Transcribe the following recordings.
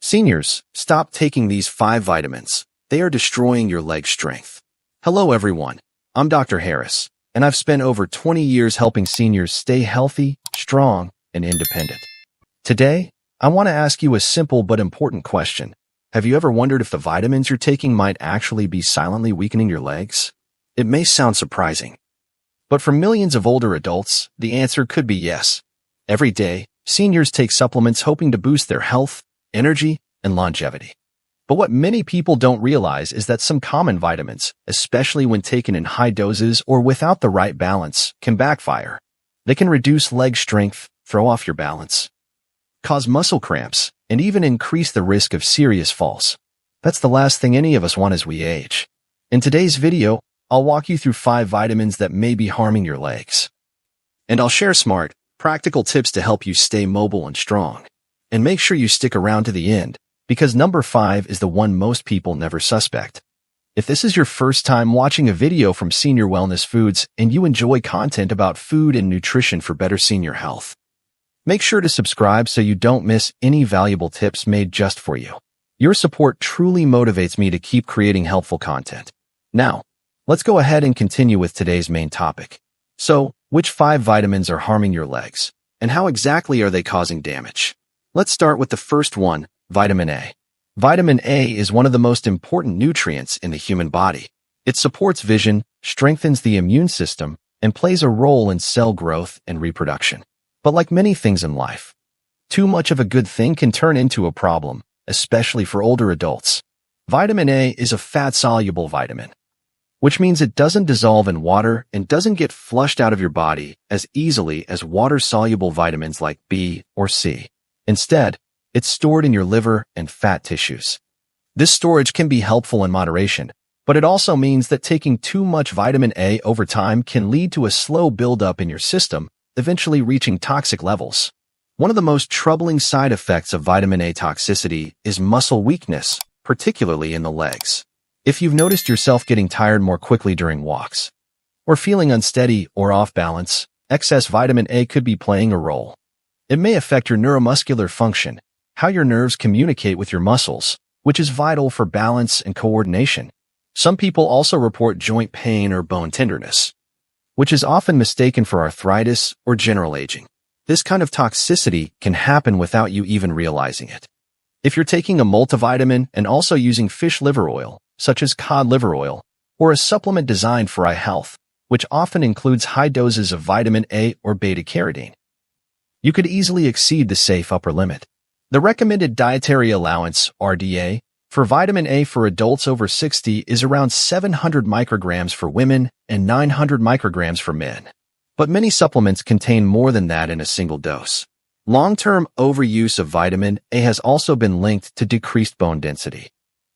Seniors, stop taking these 5 vitamins. They are destroying your leg strength. Hello everyone, I'm Dr. Harris, and I've spent over 20 years helping seniors stay healthy, strong, and independent. Today, I want to ask you a simple but important question. Have you ever wondered if the vitamins you're taking might actually be silently weakening your legs? It may sound surprising, but for millions of older adults, the answer could be yes. Every day, seniors take supplements hoping to boost their health, energy, and longevity. But what many people don't realize is that some common vitamins, especially when taken in high doses or without the right balance, can backfire. They can reduce leg strength, throw off your balance, cause muscle cramps, and even increase the risk of serious falls. That's the last thing any of us want as we age. In today's video, I'll walk you through 5 vitamins that may be harming your legs. And I'll share smart, practical tips to help you stay mobile and strong. And make sure you stick around to the end, because number 5 is the one most people never suspect. If this is your first time watching a video from Senior Wellness Foods and you enjoy content about food and nutrition for better senior health, make sure to subscribe so you don't miss any valuable tips made just for you. Your support truly motivates me to keep creating helpful content. Now, let's go ahead and continue with today's main topic. So, which 5 vitamins are harming your legs, and how exactly are they causing damage? Let's start with the first one, vitamin A. Vitamin A is one of the most important nutrients in the human body. It supports vision, strengthens the immune system, and plays a role in cell growth and reproduction. But like many things in life, too much of a good thing can turn into a problem, especially for older adults. Vitamin A is a fat-soluble vitamin, which means it doesn't dissolve in water and doesn't get flushed out of your body as easily as water-soluble vitamins like B or C. Instead, it's stored in your liver and fat tissues. This storage can be helpful in moderation, but it also means that taking too much vitamin A over time can lead to a slow buildup in your system, eventually reaching toxic levels. One of the most troubling side effects of vitamin A toxicity is muscle weakness, particularly in the legs. If you've noticed yourself getting tired more quickly during walks, or feeling unsteady or off balance, excess vitamin A could be playing a role. It may affect your neuromuscular function, how your nerves communicate with your muscles, which is vital for balance and coordination. Some people also report joint pain or bone tenderness, which is often mistaken for arthritis or general aging. This kind of toxicity can happen without you even realizing it. If you're taking a multivitamin and also using fish liver oil, such as cod liver oil, or a supplement designed for eye health, which often includes high doses of vitamin A or beta-carotene, you could easily exceed the safe upper limit. The recommended dietary allowance, RDA, for vitamin A for adults over 60 is around 700 micrograms for women and 900 micrograms for men. But many supplements contain more than that in a single dose. Long-term overuse of vitamin A has also been linked to decreased bone density,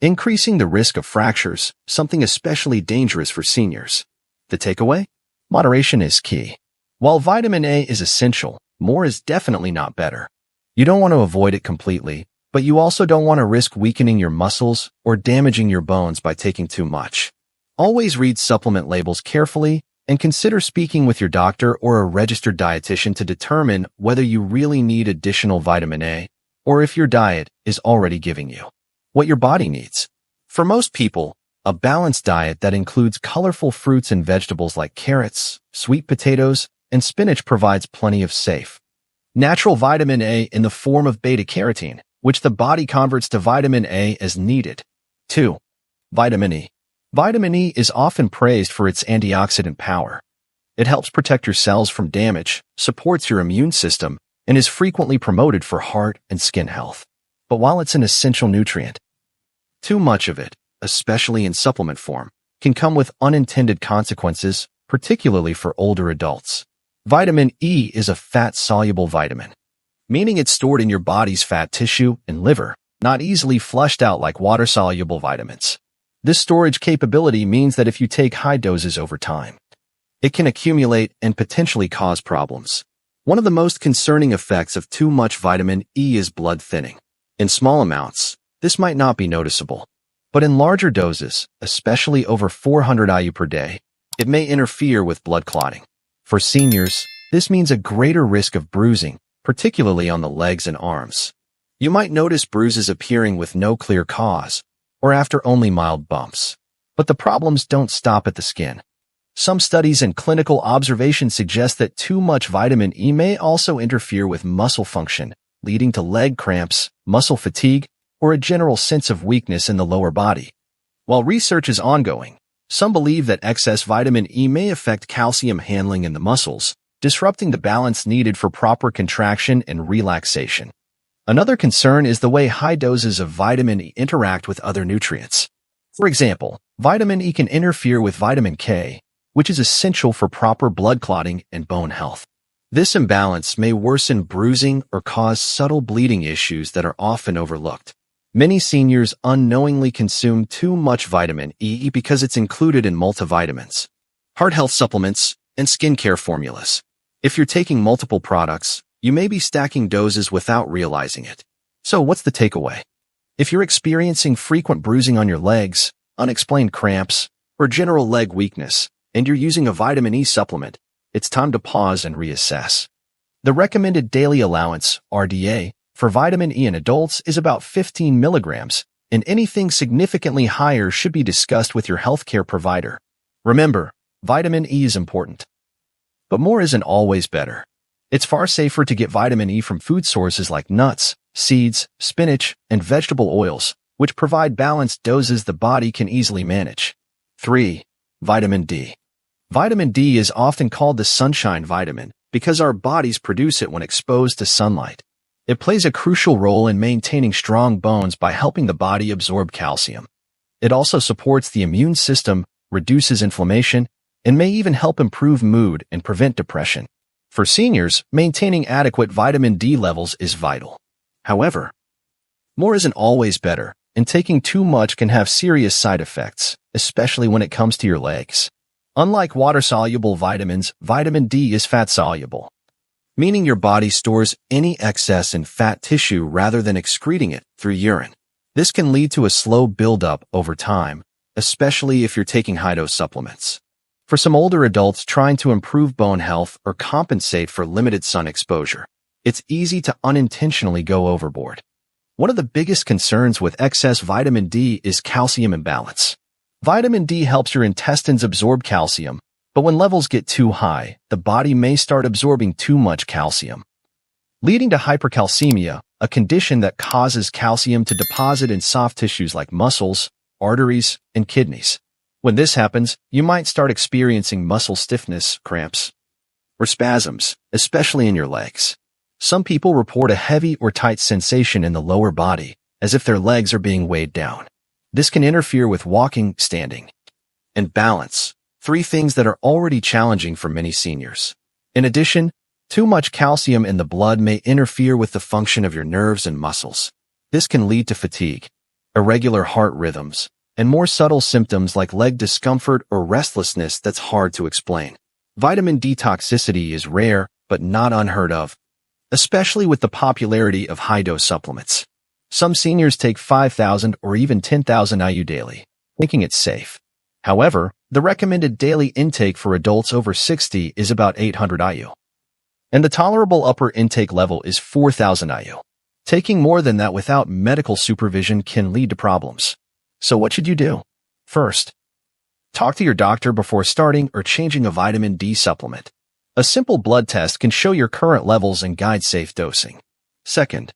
increasing the risk of fractures, something especially dangerous for seniors. The takeaway? Moderation is key. While vitamin A is essential, more is definitely not better. You don't want to avoid it completely, but you also don't want to risk weakening your muscles or damaging your bones by taking too much. Always read supplement labels carefully and consider speaking with your doctor or a registered dietitian to determine whether you really need additional vitamin A or if your diet is already giving you what your body needs. For most people, a balanced diet that includes colorful fruits and vegetables like carrots, sweet potatoes, and spinach provides plenty of safe, natural vitamin A in the form of beta-carotene, which the body converts to vitamin A as needed. 2. Vitamin E. Vitamin E is often praised for its antioxidant power. It helps protect your cells from damage, supports your immune system, and is frequently promoted for heart and skin health. But while it's an essential nutrient, too much of it, especially in supplement form, can come with unintended consequences, particularly for older adults. Vitamin E is a fat-soluble vitamin, meaning it's stored in your body's fat tissue and liver, not easily flushed out like water-soluble vitamins. This storage capability means that if you take high doses over time, it can accumulate and potentially cause problems. One of the most concerning effects of too much vitamin E is blood thinning. In small amounts, this might not be noticeable, but in larger doses, especially over 400 IU per day, it may interfere with blood clotting. For seniors, this means a greater risk of bruising, particularly on the legs and arms. You might notice bruises appearing with no clear cause, or after only mild bumps. But the problems don't stop at the skin. Some studies and clinical observations suggest that too much vitamin E may also interfere with muscle function, leading to leg cramps, muscle fatigue, or a general sense of weakness in the lower body. While research is ongoing, some believe that excess vitamin E may affect calcium handling in the muscles, disrupting the balance needed for proper contraction and relaxation. Another concern is the way high doses of vitamin E interact with other nutrients. For example, vitamin E can interfere with vitamin K, which is essential for proper blood clotting and bone health. This imbalance may worsen bruising or cause subtle bleeding issues that are often overlooked. Many seniors unknowingly consume too much vitamin E because it's included in multivitamins, heart health supplements, and skincare formulas. If you're taking multiple products, you may be stacking doses without realizing it. So what's the takeaway? If you're experiencing frequent bruising on your legs, unexplained cramps, or general leg weakness, and you're using a vitamin E supplement, it's time to pause and reassess. The recommended daily allowance, RDA, for vitamin E in adults is about 15 milligrams, and anything significantly higher should be discussed with your healthcare provider. Remember, vitamin E is important. But more isn't always better. It's far safer to get vitamin E from food sources like nuts, seeds, spinach, and vegetable oils, which provide balanced doses the body can easily manage. 3. Vitamin D. Vitamin D is often called the sunshine vitamin because our bodies produce it when exposed to sunlight. It plays a crucial role in maintaining strong bones by helping the body absorb calcium. It also supports the immune system, reduces inflammation, and may even help improve mood and prevent depression. For seniors, maintaining adequate vitamin D levels is vital. However, more isn't always better, and taking too much can have serious side effects, especially when it comes to your legs. Unlike water-soluble vitamins, vitamin D is fat-soluble, meaning your body stores any excess in fat tissue rather than excreting it through urine. This can lead to a slow buildup over time, especially if you're taking high-dose supplements. For some older adults trying to improve bone health or compensate for limited sun exposure, it's easy to unintentionally go overboard. One of the biggest concerns with excess vitamin D is calcium imbalance. Vitamin D helps your intestines absorb calcium, but when levels get too high, the body may start absorbing too much calcium, leading to hypercalcemia, a condition that causes calcium to deposit in soft tissues like muscles, arteries, and kidneys. When this happens, you might start experiencing muscle stiffness, cramps, or spasms, especially in your legs. Some people report a heavy or tight sensation in the lower body, as if their legs are being weighed down. This can interfere with walking, standing, and balance, 3 things that are already challenging for many seniors. In addition, too much calcium in the blood may interfere with the function of your nerves and muscles. This can lead to fatigue, irregular heart rhythms, and more subtle symptoms like leg discomfort or restlessness that's hard to explain. Vitamin D toxicity is rare, but not unheard of, especially with the popularity of high-dose supplements. Some seniors take 5,000 or even 10,000 IU daily, thinking it's safe. However, the recommended daily intake for adults over 60 is about 800 IU, and the tolerable upper intake level is 4,000 IU. Taking more than that without medical supervision can lead to problems. So what should you do? First, talk to your doctor before starting or changing a vitamin D supplement. A simple blood test can show your current levels and guide safe dosing. Second,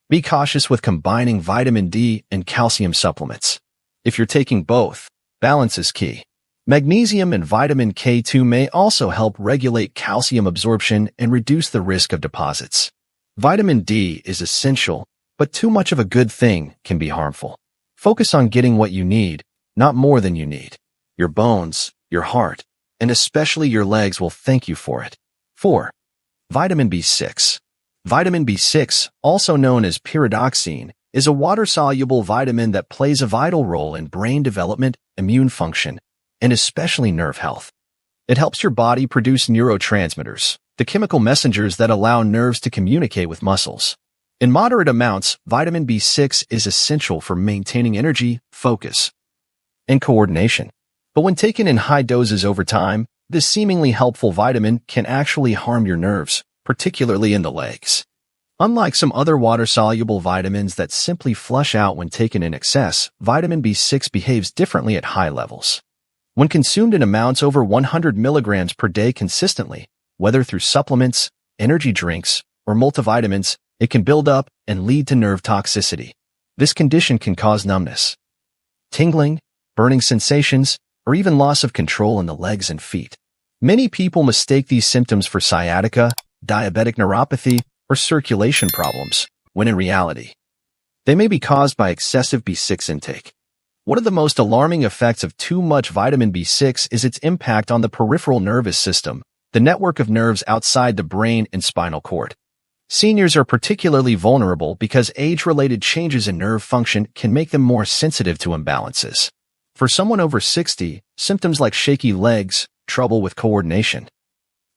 be cautious with combining vitamin D and calcium supplements. If you're taking both, balance is key. Magnesium and vitamin K2 may also help regulate calcium absorption and reduce the risk of deposits. Vitamin D is essential, but too much of a good thing can be harmful. Focus on getting what you need, not more than you need. Your bones, your heart, and especially your legs will thank you for it. 4. Vitamin B6. Vitamin B6, also known as pyridoxine, is a water-soluble vitamin that plays a vital role in brain development, immune function, and especially nerve health. It helps your body produce neurotransmitters, the chemical messengers that allow nerves to communicate with muscles. In moderate amounts, vitamin B6 is essential for maintaining energy, focus, and coordination. But when taken in high doses over time, this seemingly helpful vitamin can actually harm your nerves, particularly in the legs. Unlike some other water-soluble vitamins that simply flush out when taken in excess, vitamin B6 behaves differently at high levels. When consumed in amounts over 100 milligrams per day consistently, whether through supplements, energy drinks, or multivitamins, it can build up and lead to nerve toxicity. This condition can cause numbness, tingling, burning sensations, or even loss of control in the legs and feet. Many people mistake these symptoms for sciatica, diabetic neuropathy, or circulation problems, when in reality, they may be caused by excessive B6 intake. One of the most alarming effects of too much vitamin B6 is its impact on the peripheral nervous system, the network of nerves outside the brain and spinal cord. Seniors are particularly vulnerable because age-related changes in nerve function can make them more sensitive to imbalances. For someone over 60, symptoms like shaky legs, trouble with coordination,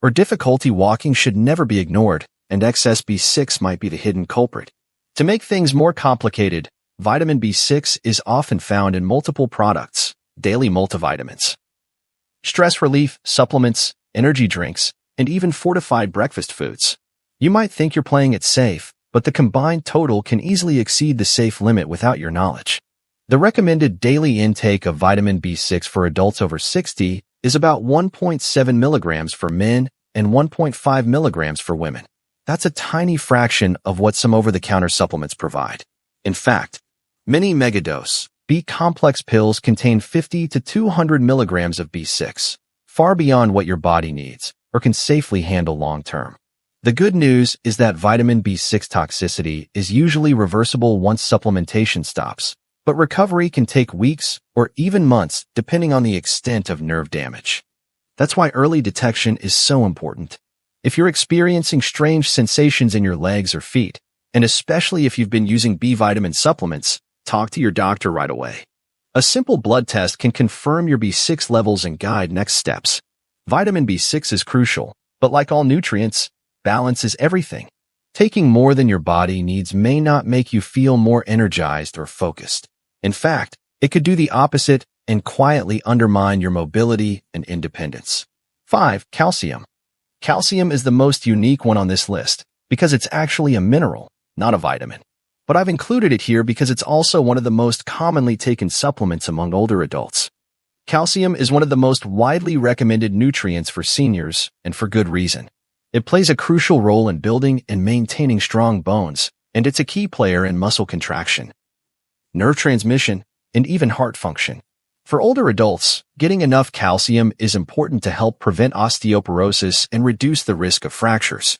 or difficulty walking should never be ignored, and excess B6 might be the hidden culprit. To make things more complicated, vitamin B6 is often found in multiple products, daily multivitamins, stress relief, supplements, energy drinks, and even fortified breakfast foods. You might think you're playing it safe, but the combined total can easily exceed the safe limit without your knowledge. The recommended daily intake of vitamin B6 for adults over 60 is about 1.7 milligrams for men and 1.5 milligrams for women. That's a tiny fraction of what some over-the-counter supplements provide. In fact, many megadose B-complex pills contain 50 to 200 milligrams of B6, far beyond what your body needs or can safely handle long-term. The good news is that vitamin B6 toxicity is usually reversible once supplementation stops, but recovery can take weeks or even months depending on the extent of nerve damage. That's why early detection is so important. If you're experiencing strange sensations in your legs or feet, and especially if you've been using B vitamin supplements, talk to your doctor right away. A simple blood test can confirm your B6 levels and guide next steps. Vitamin B6 is crucial, but like all nutrients, balance is everything. Taking more than your body needs may not make you feel more energized or focused. In fact, it could do the opposite and quietly undermine your mobility and independence. 5. Calcium. Calcium is the most unique one on this list because it's actually a mineral, not a vitamin. But I've included it here because it's also one of the most commonly taken supplements among older adults. Calcium is one of the most widely recommended nutrients for seniors, and for good reason. It plays a crucial role in building and maintaining strong bones, and it's a key player in muscle contraction, nerve transmission, and even heart function. For older adults, getting enough calcium is important to help prevent osteoporosis and reduce the risk of fractures.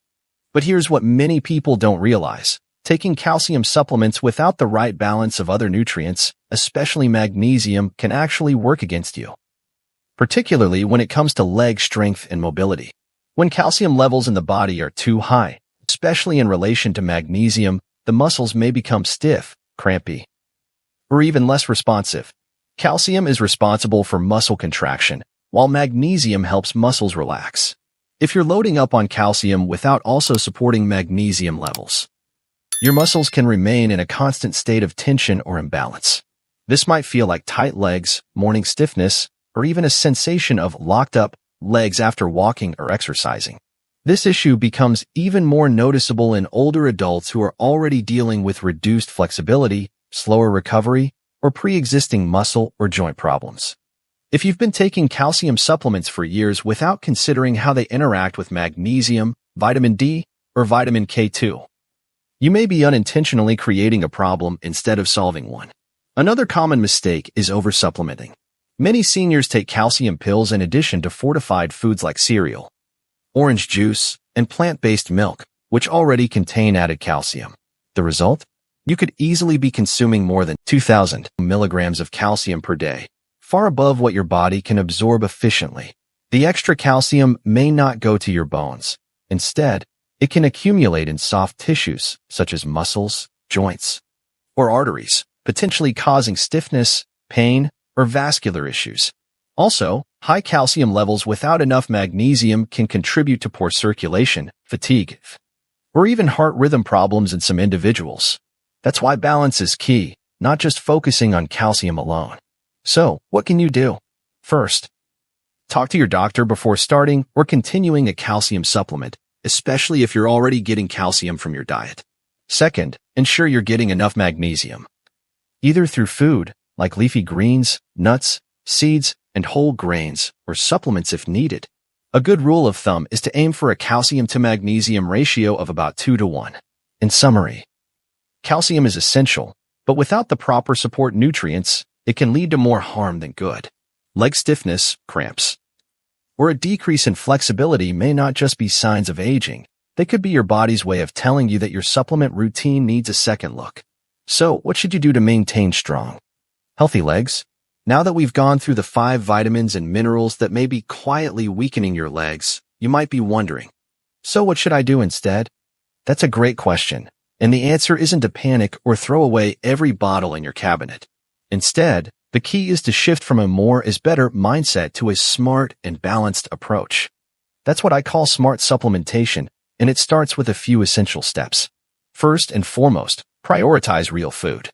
But here's what many people don't realize. Taking calcium supplements without the right balance of other nutrients, especially magnesium, can actually work against you, particularly when it comes to leg strength and mobility. When calcium levels in the body are too high, especially in relation to magnesium, the muscles may become stiff, crampy, or even less responsive. Calcium is responsible for muscle contraction, while magnesium helps muscles relax. If you're loading up on calcium without also supporting magnesium levels, your muscles can remain in a constant state of tension or imbalance. This might feel like tight legs, morning stiffness, or even a sensation of locked up legs after walking or exercising. This issue becomes even more noticeable in older adults who are already dealing with reduced flexibility, slower recovery, or pre-existing muscle or joint problems. If you've been taking calcium supplements for years without considering how they interact with magnesium, vitamin D, or vitamin K2, you may be unintentionally creating a problem instead of solving one. Another common mistake is oversupplementing. Many seniors take calcium pills in addition to fortified foods like cereal, orange juice, and plant-based milk, which already contain added calcium. The result? You could easily be consuming more than 2,000 milligrams of calcium per day, far above what your body can absorb efficiently. The extra calcium may not go to your bones. Instead, it can accumulate in soft tissues, such as muscles, joints, or arteries, potentially causing stiffness, pain, or vascular issues. Also, high calcium levels without enough magnesium can contribute to poor circulation, fatigue, or even heart rhythm problems in some individuals. That's why balance is key, not just focusing on calcium alone. So, what can you do? First, talk to your doctor before starting or continuing a calcium supplement, especially if you're already getting calcium from your diet. Second, ensure you're getting enough magnesium, either through food, like leafy greens, nuts, seeds, and whole grains, or supplements if needed. A good rule of thumb is to aim for a calcium to magnesium ratio of about 2 to 1. In summary, calcium is essential, but without the proper support nutrients, it can lead to more harm than good. Leg stiffness, cramps, or a decrease in flexibility may not just be signs of aging. They could be your body's way of telling you that your supplement routine needs a second look. So, what should you do to maintain strong, healthy legs? Now that we've gone through the 5 vitamins and minerals that may be quietly weakening your legs, you might be wondering, so what should I do instead? That's a great question, and the answer isn't to panic or throw away every bottle in your cabinet. Instead, the key is to shift from a more is better mindset to a smart and balanced approach. That's what I call smart supplementation, and it starts with a few essential steps. First and foremost, prioritize real food.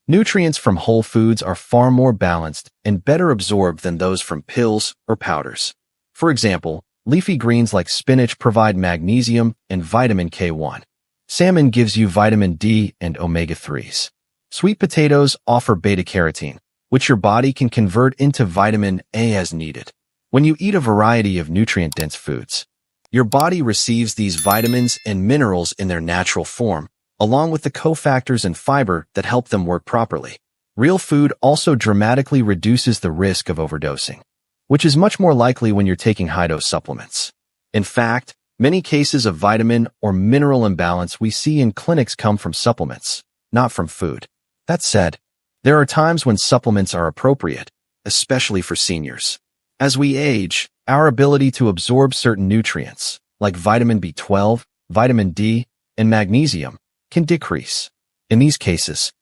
Nutrients from whole foods are far more balanced and better absorbed than those from pills or powders. For example, leafy greens like spinach provide magnesium and vitamin K1. Salmon gives you vitamin D and omega-3s. Sweet potatoes offer beta-carotene, which your body can convert into vitamin A as needed. When you eat a variety of nutrient-dense foods, your body receives these vitamins and minerals in their natural form, along with the cofactors and fiber that help them work properly. Real food also dramatically reduces the risk of overdosing, which is much more likely when you're taking high-dose supplements. In fact, many cases of vitamin or mineral imbalance we see in clinics come from supplements, not from food. That said, there are times when supplements are appropriate, especially for seniors. As we age, our ability to absorb certain nutrients, like vitamin B12, vitamin D, and magnesium, can decrease. In these cases,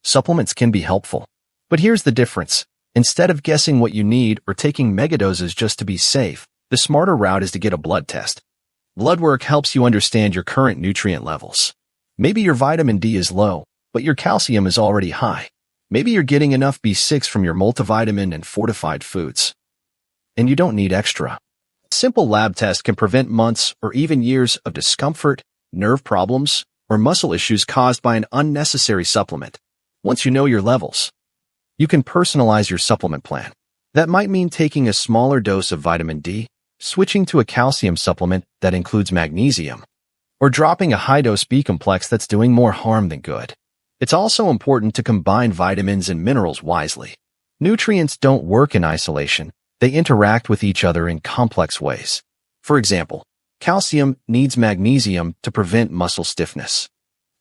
supplements can be helpful. But here's the difference. Instead of guessing what you need or taking megadoses just to be safe, the smarter route is to get a blood test. Blood work helps you understand your current nutrient levels. Maybe your vitamin D is low, but your calcium is already high. Maybe you're getting enough B6 from your multivitamin and fortified foods, and you don't need extra. A simple lab test can prevent months or even years of discomfort, nerve problems, or muscle issues caused by an unnecessary supplement. Once you know your levels, you can personalize your supplement plan. That might mean taking a smaller dose of vitamin D, switching to a calcium supplement that includes magnesium, or dropping a high-dose B-complex that's doing more harm than good. It's also important to combine vitamins and minerals wisely. Nutrients don't work in isolation. They interact with each other in complex ways. For example, calcium needs magnesium to prevent muscle stiffness.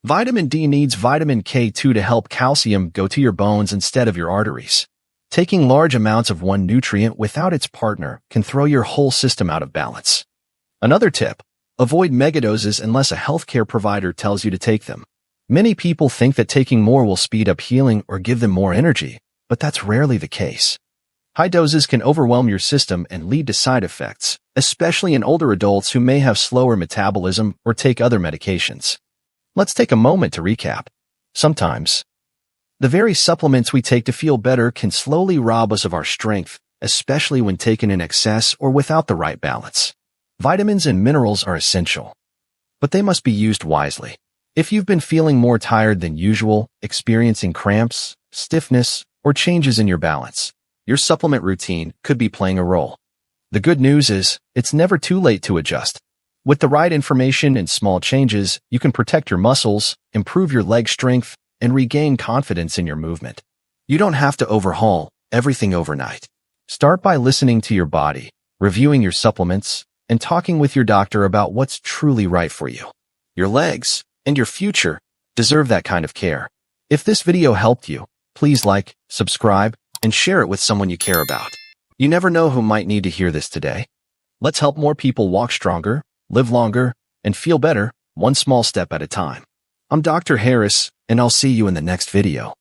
Vitamin D needs vitamin K2 to help calcium go to your bones instead of your arteries. Taking large amounts of one nutrient without its partner can throw your whole system out of balance. Another tip, avoid megadoses unless a healthcare provider tells you to take them. Many people think that taking more will speed up healing or give them more energy, but that's rarely the case. High doses can overwhelm your system and lead to side effects, especially in older adults who may have slower metabolism or take other medications. Let's take a moment to recap. Sometimes, the very supplements we take to feel better can slowly rob us of our strength, especially when taken in excess or without the right balance. Vitamins and minerals are essential, but they must be used wisely. If you've been feeling more tired than usual, experiencing cramps, stiffness, or changes in your balance, your supplement routine could be playing a role. The good news is, it's never too late to adjust. With the right information and small changes, you can protect your muscles, improve your leg strength, and regain confidence in your movement. You don't have to overhaul everything overnight. Start by listening to your body, reviewing your supplements, and talking with your doctor about what's truly right for you. Your legs and your future deserve that kind of care. If this video helped you, please like, subscribe, and share it with someone you care about. You never know who might need to hear this today. Let's help more people walk stronger, live longer, and feel better, one small step at a time. I'm Dr. Harris, and I'll see you in the next video.